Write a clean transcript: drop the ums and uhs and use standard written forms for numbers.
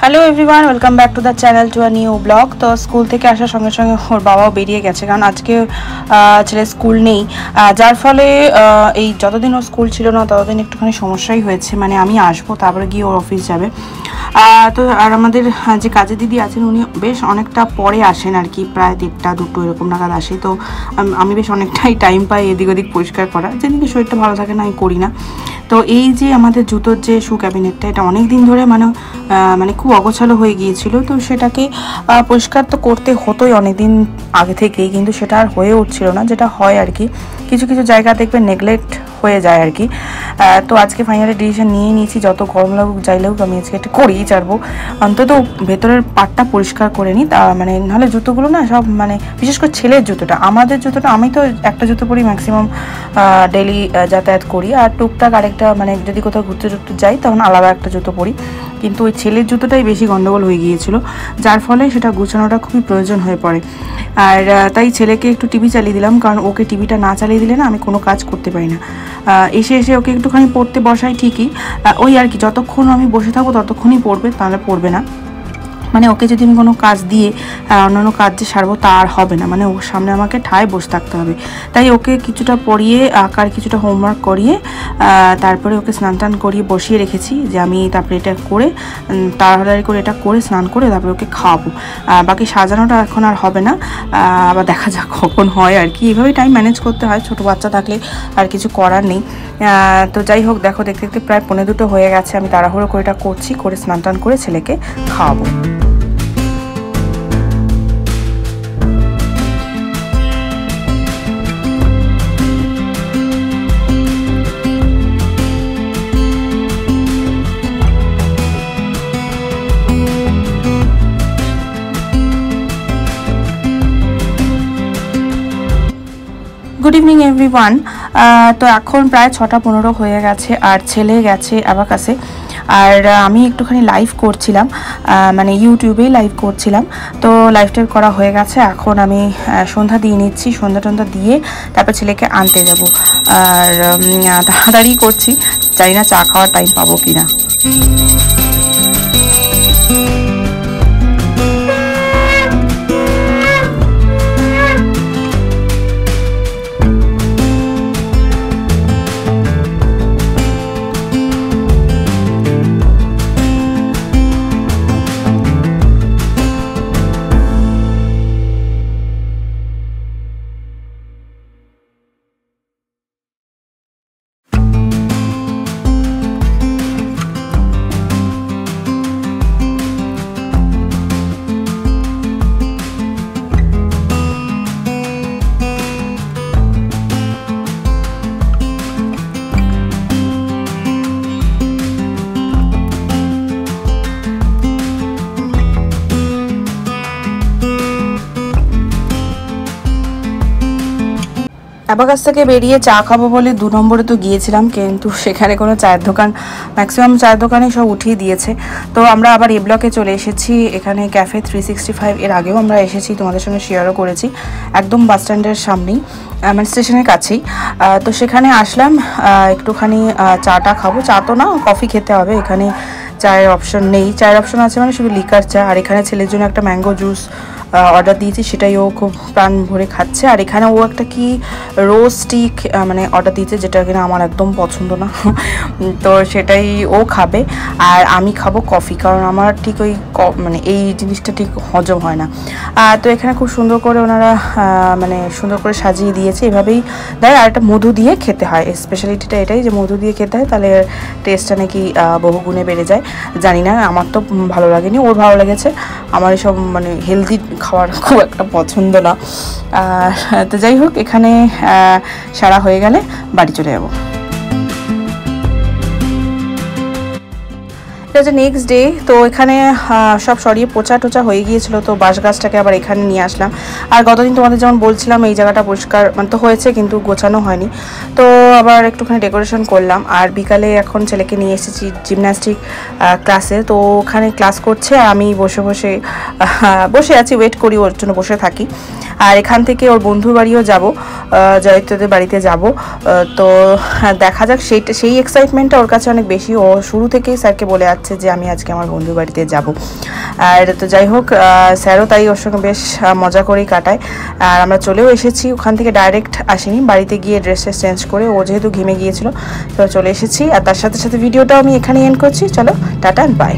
Hello everyone, welcome back to the channel to a new blog. তো school থেকে আসার সঙ্গে সঙ্গে ওর বাবাও বেরিয়ে গেছে, কারণ আজকে ছেলে স্কুল নেই, যার ফলে এই যতদিন ওর স্কুল ছিল না ততদিন একটুখানি সমস্যাই হয়েছে। মানে আমি আসবো, তারপরে গিয়ে ওর অফিস যাবে। তো আর আমাদের যে কাজের দিদি আছেন উনি বেশ অনেকটা পরে আসেন আর কি, প্রায় 1টা 2টো এরকম নাগাদ আসে। তো আমি বেশ অনেকটাই টাইম পাই এদিক ওদিক পরিষ্কার করা, যেদিকে শরীরটা ভালো থাকে না আমি করি না। তো এই যে আমাদের জুতোর যে শু ক্যাবিনেটটা, এটা অনেক দিন ধরে মানে খুব অগোছালো হয়ে গিয়েছিল। তো সেটাকে পরিষ্কার তো করতে হতোই অনেক দিন আগে থেকেই, কিন্তু সেটা আর হয়ে উঠছিল না, যেটা হয় আর কি। কিছু কিছু জায়গা দেখবে নেগলেক্ট হয়ে যায় আর কি। তো আজকে ফাইনালি ডিসিশন নিয়ে নিয়েছি, যত গরম লাগুক যাই লাগুক আমি আজকে এটা করেই ছাড়বো। অন্তত ভেতরের পার্টটা পরিষ্কার করে নিই, মানে নাহলে জুতোগুলো না সব, মানে বিশেষ করে ছেলের জুতোটা, আমাদের জুতোটা, আমি তো একটা জুতো পরি ম্যাক্সিমাম ডেলি যাতায়াত করি, আর টুকটাক আরেকটা মানে যদি কোথাও ঘুরতে টুরতে যাই তখন আলাদা একটা জুতো পরি। কিন্তু ওই ছেলের জুতোটাই বেশি গন্ডগোল হয়ে গিয়েছিল, যার ফলে সেটা গুছানোটা খুবই প্রয়োজন হয়ে পড়ে। আর তাই ছেলেকে একটু টিভি চালিয়ে দিলাম, কারণ ওকে টিভিটা না চালিয়ে দিলে না আমি কোনো কাজ করতে পারি না। এসে ওকে একটুখানি পড়তে বসাই ঠিকই, ওই আর কি, যতক্ষণ আমি বসে থাকবো ততক্ষণই পড়বে, তাহলে পড়বে না। মানে ওকে যদি আমি কোনো কাজ দিয়ে অন্যান্য কাজ যে সারবো তা আর হবে না, মানে ওর সামনে আমাকে ঠায় বসে থাকতে হবে। তাই ওকে কিছুটা পড়িয়ে, আঁকার কিছুটা হোমওয়ার্ক করিয়ে তারপরে ওকে স্নান টান করিয়ে বসিয়ে রেখেছি, যে আমি তারপরে এটা করে তাড়াতাড়ি করে এটা করে স্নান করে তারপরে ওকে খাওয়াবো। বাকি সাজানোটা এখন আর হবে না, আবার দেখা যাক কখন হয় আর কি। এইভাবেই টাইম ম্যানেজ করতে হয়, ছোটো বাচ্চা থাকলে আর কিছু করার নেই। তো যাই হোক, দেখো দেখতে দেখতে প্রায় 1:45 হয়ে গেছে। আমি তাড়াহুড়ো করে এটা করছি, করে স্নান টান করে ছেলেকে খাওয়াবো। Good evening everyone. তো এখন প্রায় 6:15 হয়ে গেছে, আর ছেলে গেছে অ্যাবাকাসে, আর আমি একটুখানি লাইভ করছিলাম, মানে ইউটিউবেই লাইভ করছিলাম। তো লাইভটা করা হয়ে গেছে, এখন আমি সন্ধ্যা দিয়ে নিচ্ছি, সন্ধ্যা দিয়ে তারপর ছেলেকে আনতে যাব। আর তাড়াতাড়ি করছি, জানি না চা খাওয়ার টাইম পাবো কিনা। অ্যাবাকাস থেকে বেরিয়ে চা খাবো বলে 2 নম্বরে তো গিয়েছিলাম, কিন্তু সেখানে কোনো চায়ের দোকান, ম্যাক্সিমাম চায়ের দোকানে সব উঠিয়ে দিয়েছে। তো আমরা আবার এ ব্লকে চলে এসেছি, এখানে ক্যাফে 365, এর আগেও আমরা এসেছি, তোমাদের সঙ্গে শেয়ারও করেছি, একদম বাস স্ট্যান্ডের সামনেই, মানে স্টেশনের কাছেই। তো সেখানে আসলাম, একটুখানি চাটা খাবো, চা তো না, কফি খেতে হবে। এখানে চায়ের অপশন নেই, চায়ের অপশন আছে মানে শুধু লিকার চা। আর এখানে ছেলের জন্য একটা ম্যাঙ্গো জুস অর্ডার দিয়েছি, সেটাই ও খুব প্রাণ ভরে খাচ্ছে। আর এখানে ও একটা কি রোজ স্টিক মানে অর্ডার দিয়েছে, যেটা কিনা আমার একদম পছন্দ না, তো সেটাই ও খাবে, আর আমি খাবো কফি, কারণ আমার ঠিক ওই মানে এই জিনিসটা ঠিক হজম হয় না। তো এখানে খুব সুন্দর করে ওনারা মানে সুন্দর করে সাজিয়ে দিয়েছে, এভাবেই দেয়। আর একটা মধু দিয়ে খেতে হয়, স্পেশালিটিটা এটাই যে মধু দিয়ে খেতে হয়, তাহলে টেস্টটা নাকি বহুগুণে বেড়ে যায়। জানি না, আমার তো ভালো লাগেনি, ওর ভালো লেগেছে। আমার এসব মানে হেলদি খাবার খুব একটা পছন্দ না। তো যাই হোক, এখানে সারা হয়ে গেলে বাড়ি চলে যাবো। এটা হচ্ছে নেক্সট ডে। তো এখানে সব সরিয়ে পোচা টোচা হয়ে গিয়েছিলো, তো বাঁশ গাছটাকে আবার এখানে নিয়ে আসলাম। আর গতদিন তোমাদের যেমন বলছিলাম এই জায়গাটা পরিষ্কার মানে তো হয়েছে, কিন্তু গোছানো হয়নি, তো আবার একটুখানি ডেকোরেশন করলাম। আর বিকালে এখন ছেলেকে নিয়ে এসেছি জিমন্যাস্টিক ক্লাসে, তো ওখানে ক্লাস করছে, আমি বসে আছি, ওয়েট করি, ওর জন্য বসে থাকি। আর এখান থেকে ওর বন্ধুর বাড়িও যাব, জয়িত্রদের বাড়িতে যাব। তো দেখা যাক, সেই এক্সাইটমেন্টটা ওর কাছে অনেক বেশি। ও শুরু থেকেই স্যারকে বলে যাচ্ছে যে আমি আজকে আমার বন্ধুর বাড়িতে যাব। আর তো যাই হোক, স্যারও তাই ওর সঙ্গে বেশ মজা করেই কাটায়। আর আমরা চলেও এসেছি, ওখান থেকে ডাইরেক্ট আসিনি, বাড়িতে গিয়ে ড্রেস চেঞ্জ করে, ও যেহেতু ঘেমে গিয়েছিল তো চলে এসেছি। আর তার সাথে সাথে ভিডিওটাও আমি এখানে এন্ড করছি। চলো, টাটা, বাই।